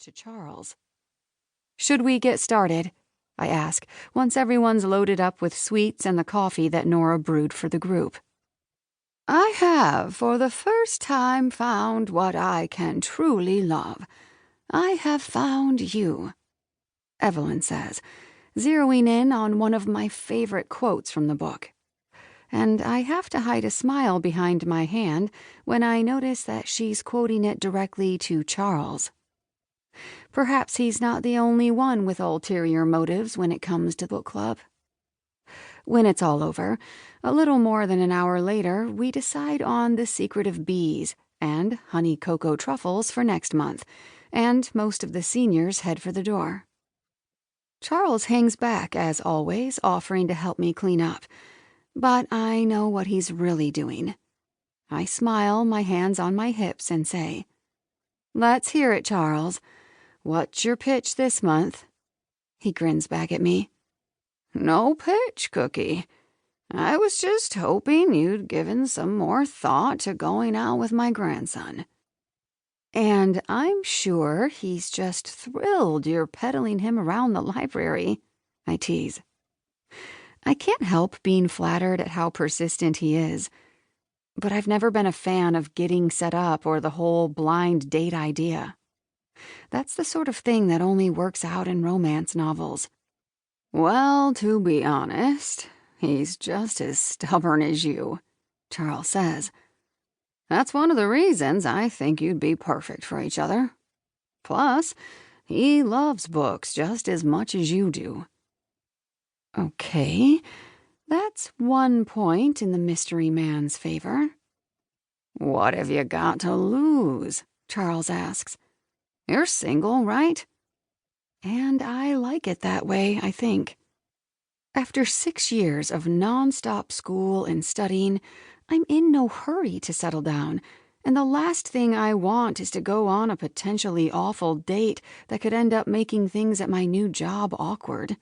to Charles. "Should we get started?" I ask, once everyone's loaded up with sweets and the coffee that Nora brewed for the group. "I have, for the first time, found what I can truly love. I have found you," Evelyn says, zeroing in on one of my favorite quotes from the book. And I have to hide a smile behind my hand when I notice that she's quoting it directly to Charles. Perhaps he's not the only one with ulterior motives when it comes to book club. When it's all over, a little more than an hour later, we decide on The Secret of Bees and Honey Cocoa Truffles for next month, and most of the seniors head for the door. Charles hangs back, as always, offering to help me clean up, but I know what he's really doing. I smile, my hands on my hips, and say, "Let's hear it, Charles. What's your pitch this month?" He grins back at me. "No pitch, Cookie. I was just hoping you'd given some more thought to going out with my grandson." "And I'm sure he's just thrilled you're peddling him around the library," I tease. I can't help being flattered at how persistent he is, but I've never been a fan of getting set up or the whole blind date idea. That's the sort of thing that only works out in romance novels. "Well, to be honest, he's just as stubborn as you," Charles says. "That's one of the reasons I think you'd be perfect for each other. Plus, he loves books just as much as you do." Okay, that's one point in the mystery man's favor. "What have you got to lose?" Charles asks. "You're single, right?" And I like it that way, I think. After 6 years of nonstop school and studying, I'm in no hurry to settle down, and the last thing I want is to go on a potentially awful date that could end up making things at my new job awkward.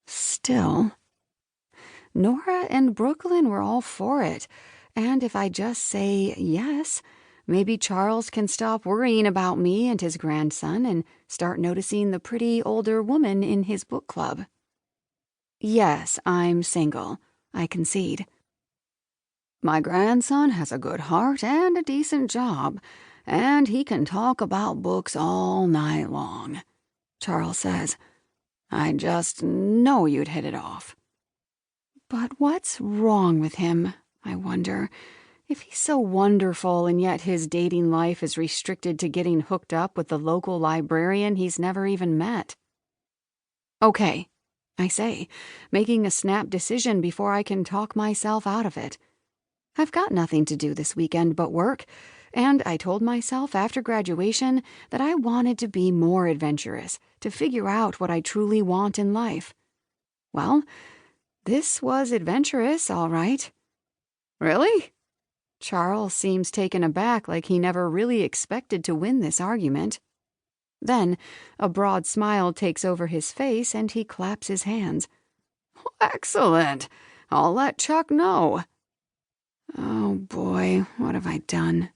Still, Nora and Brooklyn were all for it, and if I just say yes, maybe Charles can stop worrying about me and his grandson and start noticing the pretty older woman in his book club. Yes, I'm single, I concede. My grandson has a good heart and a decent job, and he can talk about books all night long, Charles says. I just know you'd hit it off. But what's wrong with him, I wonder, if he's so wonderful and yet his dating life is restricted to getting hooked up with the local librarian he's never even met? Okay, I say, making a snap decision before I can talk myself out of it. I've got nothing to do this weekend but work, and I told myself after graduation that I wanted to be more adventurous, to figure out what I truly want in life. Well, this was adventurous, all right. Really? Charles seems taken aback, like he never really expected to win this argument. Then a broad smile takes over his face and he claps his hands. Excellent. I'll let Chuck know. Oh boy, what have I done?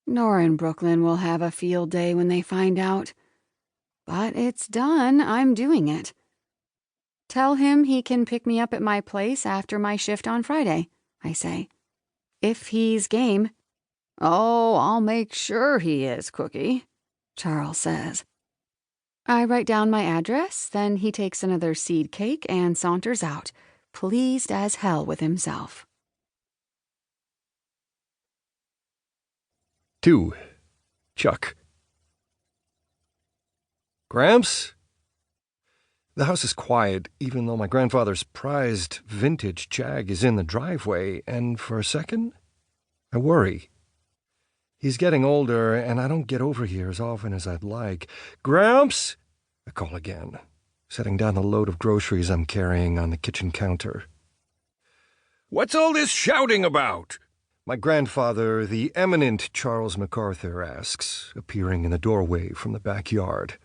Nora and Brooklyn will have a field day when they find out. But it's done. I'm doing it. Tell him he can pick me up at my place after my shift on Friday, I say. If he's game. Oh, I'll make sure he is, Cookie, Charles says. I write down my address, then he takes another seed cake and saunters out, pleased as hell with himself. 2. Chuck. Gramps? The house is quiet, even though my grandfather's prized vintage Jag is in the driveway, and for a second, I worry. He's getting older, and I don't get over here as often as I'd like. Gramps! I call again, setting down the load of groceries I'm carrying on the kitchen counter. What's all this shouting about? My grandfather, the eminent Charles McArthur, asks, appearing in the doorway from the backyard.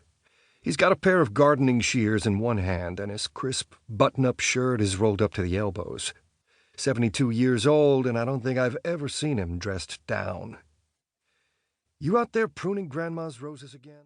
He's got a pair of gardening shears in one hand, and his crisp button-up shirt is rolled up to the elbows. 72 years old, and I don't think I've ever seen him dressed down. You out there pruning Grandma's roses again?